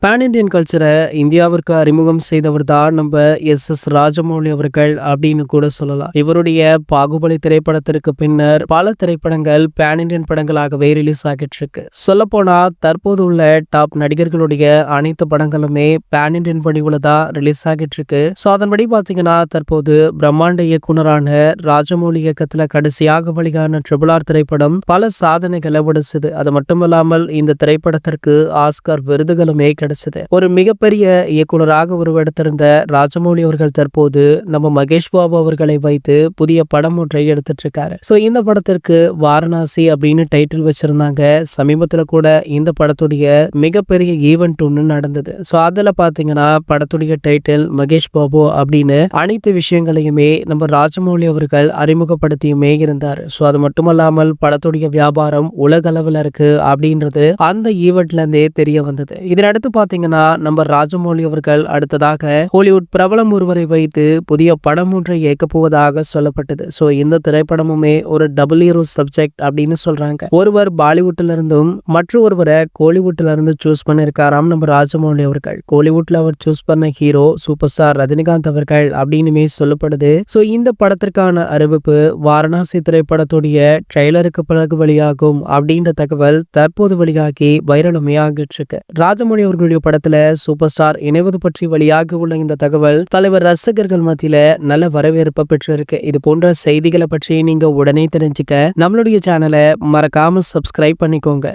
Pan Indian கல்ச்சரை இந்தியாவிற்கு அறிமுகம் செய்தவர் தான் நம்ம எஸ் ராஜமௌழி அவர்கள் அப்படின்னு கூட சொல்லலாம். இவருடைய பாகுபலி திரைப்படத்திற்கு பின்னர் பல திரைப்படங்கள் பேன் இண்டியன் படங்களாகவே ரிலீஸ் ஆகிட்டு இருக்கு. சொல்ல போனா தற்போது உள்ள டாப் நடிகர்களுடைய அனைத்து படங்களுமே பேன் இண்டியன் வடிவுல தான் ரிலீஸ் ஆகிட்டு இருக்கு. ஸோ அதன்படி பாத்தீங்கன்னா தற்போது பிரம்மாண்ட இயக்குனரான ராஜமௌழி இயக்கத்துல கடைசியாக வெளியான ட்ரிபிள் ஆர் திரைப்படம் பல சாதனைகளை உடைச்சது. அது மட்டுமல்லாமல் இந்த திரைப்படத்திற்கு ஆஸ்கார் விருதுகளுமே ஒரு மிகப்பெரிய இயக்குனராக உருவெடுத்திருந்த ராஜமௌழி அவர்கள் தற்போது நம்ம மகேஷ் பாபு அவர்களை வைத்து புதிய படம் ஒன்றை எடுத்துட்டு இருக்காரு. சோ இந்த படத்திற்கு வாரணாசி அப்படின்னு டைட்டில் வச்சிருந்தாங்க. சமீபத்துல கூட இந்த படத்துடைய மிகப்பெரிய ஈவெண்ட் ஒன்று நடந்தது. சோ அதுல பாத்தீங்கன்னா படத்துடைய டைட்டில் மகேஷ் பாபு அப்படின்னு அனைத்து விஷயங்களையுமே நம்ம ராஜமௌழி அவர்கள் அறிமுகப்படுத்தியுமே இருந்தார். சோ அது மட்டுமல்லாமல் படத்துடைய வியாபாரம் உலக அளவில் இருக்கு அப்படின்றது அந்த ஈவெண்ட்ல இருந்தே தெரிய வந்தது. இதனடுத்து பாத்தீங்கன்னா நம்ம ராஜமௌழி அவர்கள் அடுத்ததாக ஹாலிவுட் பிரபலம் ஒருவரை வைத்து புதிய படம் ஒன்றை இயக்க போவதாக சொல்லப்பட்டது. சோ இந்த திரைப்படமுமே ஒரு டபுள் ஹீரோ சப்ஜெக்ட் அப்படின்னு சொல்றாங்க. ஒருவர் பாலிவுட்ல இருந்தும் ஒருவரை கோலிவுட்ல இருந்து சூஸ் பண்ணிருக்காராம் நம்ம ராஜமௌழி அவர்கள். கோலிவுட்ல அவர் சூஸ் பண்ண ஹீரோ சூப்பர் ஸ்டார் ரஜினிகாந்த் அவர்கள் அப்படின்னு சொல்லப்படுது. சோ இந்த படத்திற்கான அறிவிப்பு வாரணாசி திரைப்படத்துடைய ட்ரெய்லருக்கு பிறகு வெளியாகும் அப்படின்ற தகவல் தற்போது வெளியாகி வைரலுமே ஆகிட்டு இருக்கு. ராஜமௌழி அவர்களுடைய படத்துல சூப்பர் ஸ்டார் இணைவது பற்றி வெளியாக உள்ள இந்த தகவல் தலைவர் ரசிகர்கள் மத்தியில நல்ல வரவேற்பை பெற்றிருக்கு. இது போன்ற செய்திகளை பற்றி நீங்க உடனே தெரிஞ்சுக்க நம்மளுடைய சேனலை மறக்காம சப்ஸ்கிரைப் பண்ணிக்கோங்க.